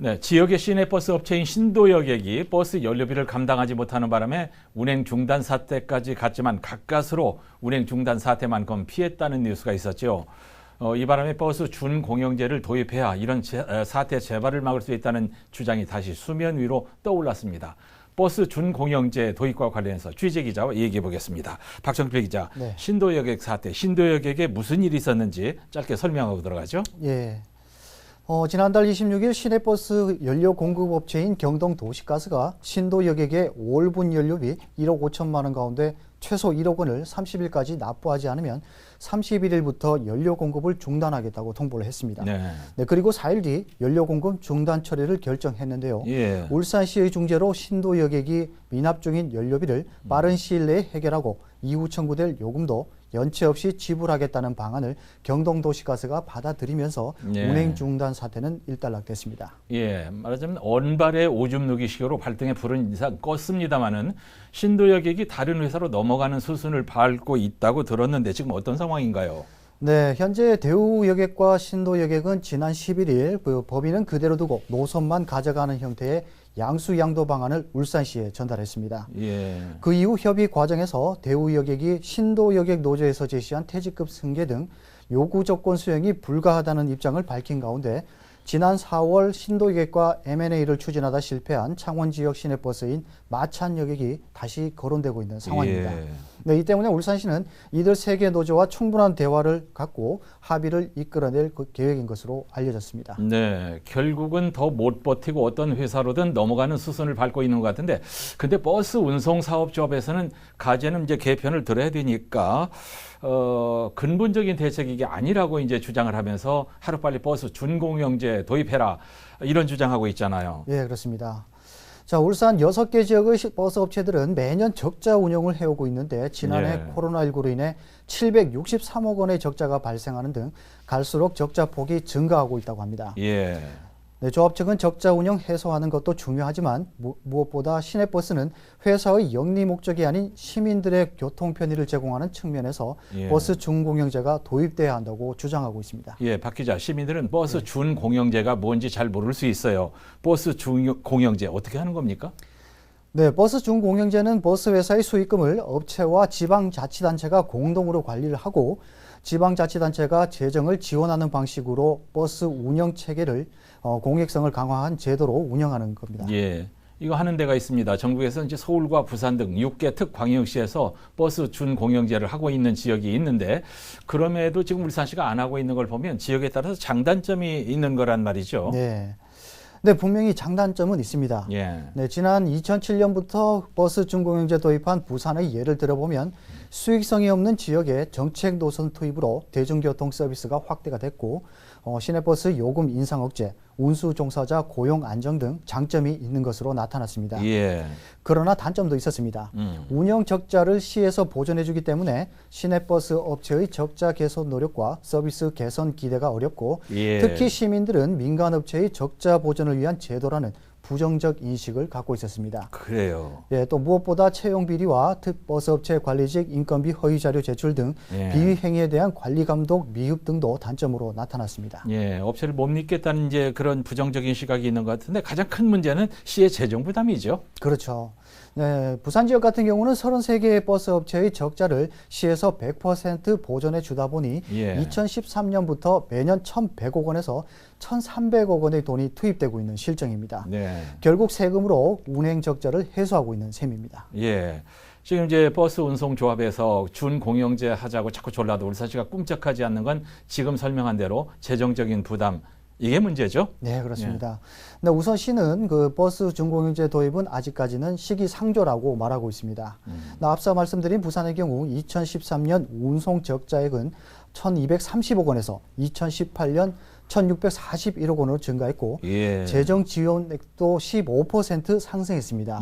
네, 지역의 시내버스 업체인 신도여객이 버스 연료비를 감당하지 못하는 바람에 운행 중단 사태까지 갔지만 가까스로 운행 중단 사태만큼 피했다는 뉴스가 있었죠. 이 바람에 버스 준공영제를 도입해야 이런 사태 재발을 막을 수 있다는 주장이 다시 수면 위로 떠올랐습니다. 버스 준공영제 도입과 관련해서 취재 기자와 얘기해 보겠습니다. 박정필 기자, 네. 신도여객 사태, 신도여객에 무슨 일이 있었는지 짧게 설명하고 들어가죠. 예. 지난달 26일 시내버스 연료 공급업체인 경동도시가스가 신도여객의 5월분 연료비 1억 5천만 원 가운데 최소 1억 원을 30일까지 납부하지 않으면 31일부터 연료 공급을 중단하겠다고 통보를 했습니다. 네. 네, 그리고 4일 뒤 연료 공급 중단 처리를 결정했는데요. 예. 울산시의 중재로 신도여객이 미납 중인 연료비를 빠른 시일 내에 해결하고 이후 청구될 요금도 연체 없이 지불하겠다는 방안을 경동도시가스가 받아들이면서 예. 운행 중단 사태는 일단락됐습니다. 예, 말하자면 언발의 오줌 누기식으로 발등에 불은 이상 껐습니다마는 신도여객이 다른 회사로 넘어가는 수순을 밟고 있다고 들었는데 지금 어떤 상황인가요? 네, 현재 대우여객과 신도여객은 지난 11일 법인은 그대로 두고 노선만 가져가는 형태의 양수양도 방안을 울산시에 전달했습니다. 예. 그 이후 협의 과정에서 대우여객이 신도여객 노조에서 제시한 퇴직급 승계 등 요구 조건 수행이 불가하다는 입장을 밝힌 가운데 지난 4월 신도여객과 M&A를 추진하다 실패한 창원 지역 시내버스인 마찬여객이 다시 거론되고 있는 상황입니다. 예. 네, 이 때문에 울산시는 이들 세 개 노조와 충분한 대화를 갖고 합의를 이끌어낼 계획인 것으로 알려졌습니다. 네, 결국은 더 못 버티고 어떤 회사로든 넘어가는 수순을 밟고 있는 것 같은데, 근데 버스 운송 사업조합에서는 가제는 이제 개편을 들어야 되니까 근본적인 대책이 이게 아니라고 이제 주장을 하면서 하루빨리 버스 준공영제 도입해라 이런 주장하고 있잖아요. 예, 그렇습니다. 자, 울산 6개 지역의 버스 업체들은 매년 적자 운영을 해오고 있는데 지난해 예. 코로나19로 인해 763억 원의 적자가 발생하는 등 갈수록 적자 폭이 증가하고 있다고 합니다. 예. 네, 조합 측은 적자 운영 해소하는 것도 중요하지만 무엇보다 시내버스는 회사의 영리 목적이 아닌 시민들의 교통 편의를 제공하는 측면에서 예. 버스 준공영제가 도입돼야 한다고 주장하고 있습니다. 예, 박 기자, 시민들은 버스 준공영제가 뭔지 잘 모를 수 있어요. 버스 준공영제 어떻게 하는 겁니까? 네, 버스 준공영제는 버스 회사의 수익금을 업체와 지방자치단체가 공동으로 관리를 하고 지방자치단체가 재정을 지원하는 방식으로 버스 운영 체계를 공익성을 강화한 제도로 운영하는 겁니다. 예. 이거 하는 데가 있습니다. 전국에서 이제 서울과 부산 등 6개 특광역시에서 버스 준공영제를 하고 있는 지역이 있는데 그럼에도 지금 울산시가 안 하고 있는 걸 보면 지역에 따라서 장단점이 있는 거란 말이죠. 네. 네, 분명히 장단점은 있습니다. 예. 네, 지난 2007년부터 버스 준공영제 도입한 부산의 예를 들어보면 수익성이 없는 지역에 정책 노선 투입으로 대중교통 서비스가 확대가 됐고 시내버스 요금 인상 억제, 운수 종사자 고용 안정 등 장점이 있는 것으로 나타났습니다. 예. 그러나 단점도 있었습니다. 운영 적자를 시에서 보전해주기 때문에 시내버스 업체의 적자 개선 노력과 서비스 개선 기대가 어렵고 예. 특히 시민들은 민간업체의 적자 보전을 위한 제도라는 부정적 인식을 갖고 있었습니다. 그래요. 예, 또 무엇보다 채용 비리와 특버스 업체 관리직 인건비 허위 자료 제출 등 예. 비위 행위에 대한 관리 감독 미흡 등도 단점으로 나타났습니다. 예, 업체를 못 믿겠다는 이제 그런 부정적인 시각이 있는 것 같은데 가장 큰 문제는 시의 재정 부담이죠. 그렇죠. 네, 부산 지역 같은 경우는 33개의 버스 업체의 적자를 시에서 100% 보전해 주다 보니 예. 2013년부터 매년 1,100억 원에서 1,300억 원의 돈이 투입되고 있는 실정입니다. 네. 결국 세금으로 운행 적자를 해소하고 있는 셈입니다. 예. 지금 이제 버스 운송 조합에서 준공영제 하자고 자꾸 졸라도 울산시가 꿈쩍하지 않는 건 지금 설명한 대로 재정적인 부담 이게 문제죠? 네, 그렇습니다. 네, 우선 시는 그 버스 준공영제 도입은 아직까지는 시기상조라고 말하고 있습니다. 앞서 말씀드린 부산의 경우 2013년 운송 적자액은 1,230억 원에서 2018년 1,641억 원으로 증가했고 예. 재정 지원액도 15% 상승했습니다.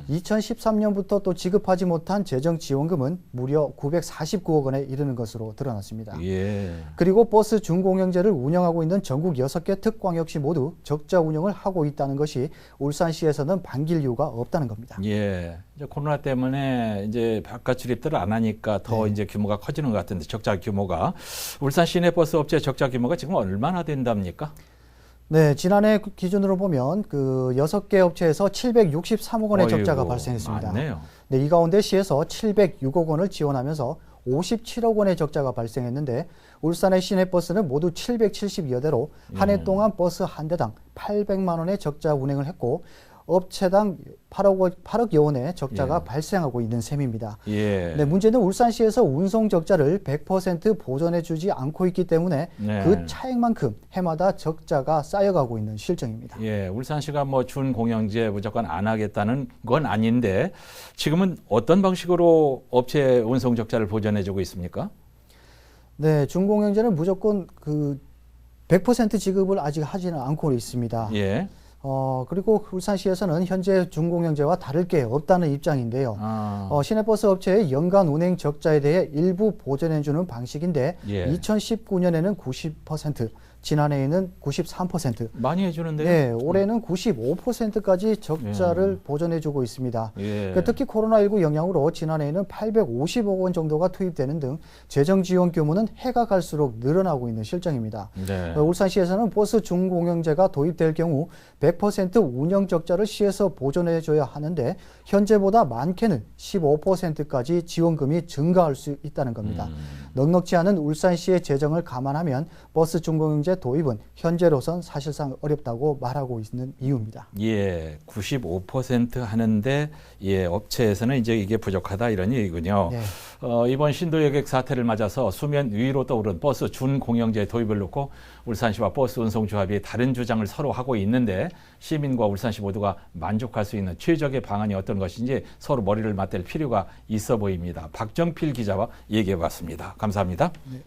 2013년부터 또 지급하지 못한 재정 지원금은 무려 949억 원에 이르는 것으로 드러났습니다. 예. 그리고 버스 준공영제를 운영하고 있는 전국 6개 특광역시 모두 적자 운영을 하고 있다는 것이 울산시에서는 반길 이유가 없다는 겁니다. 예. 이제 코로나 때문에 이제 바깥 출입들을 안 하니까 더 이제 규모가 커지는 것 같은데 적자 규모가 울산 시내버스 업체 적자 규모가 지금 얼마나 된답니까? 네, 지난해 기준으로 보면 그 6개 업체에서 763억 원의 적자가 어이구, 발생했습니다. 많네요. 네, 이 가운데 시에서 706억 원을 지원하면서 57억 원의 적자가 발생했는데 울산의 시내버스는 모두 770여 대로 한 해 동안 버스 한 대당 800만 원의 적자 운행을 했고 업체당 8억여 원의 적자가 예. 발생하고 있는 셈입니다. 예. 네, 문제는 울산시에서 운송 적자를 100% 보전해주지 않고 있기 때문에 네. 그 차액만큼 해마다 적자가 쌓여가고 있는 실정입니다. 예, 울산시가 뭐 준공영제 무조건 안 하겠다는 건 아닌데 지금은 어떤 방식으로 업체 운송 적자를 보전해주고 있습니까? 네, 준공영제는 무조건 그 100% 지급을 아직 하지는 않고 있습니다. 예. 그리고 울산시에서는 현재 준공영제와 다를 게 없다는 입장인데요. 아, 시내버스 업체의 연간 운행 적자에 대해 일부 보전해주는 방식인데 예. 2019년에는 90%, 지난해에는 93%, 많이 해주는데요. 네, 올해는 95%까지 적자를 보전해주고 있습니다. 예. 특히 코로나19 영향으로 지난해에는 850억 원 정도가 투입되는 등 재정 지원 규모는 해가 갈수록 늘어나고 있는 실정입니다. 네. 울산시에서는 버스 준공영제가 도입될 경우 100% 운영 적자를 시에서 보전해줘야 하는데 현재보다 많게는 15%까지 지원금이 증가할 수 있다는 겁니다. 넉넉지 않은 울산시의 재정을 감안하면 버스 준공영제 도입은 현재로선 사실상 어렵다고 말하고 있는 이유입니다. 예, 95% 하는데 예, 업체에서는 이제 이게 부족하다 이런 얘기군요. 네. 이번 신도 여객 사태를 맞아서 수면 위로 떠오른 버스 준공영제 도입을 놓고 울산시와 버스 운송조합이 다른 주장을 서로 하고 있는데 시민과 울산시 모두가 만족할 수 있는 최적의 방안이 어떤 것인지 서로 머리를 맞댈 필요가 있어 보입니다. 박정필 기자와 얘기해봤습니다. 감사합니다. 네.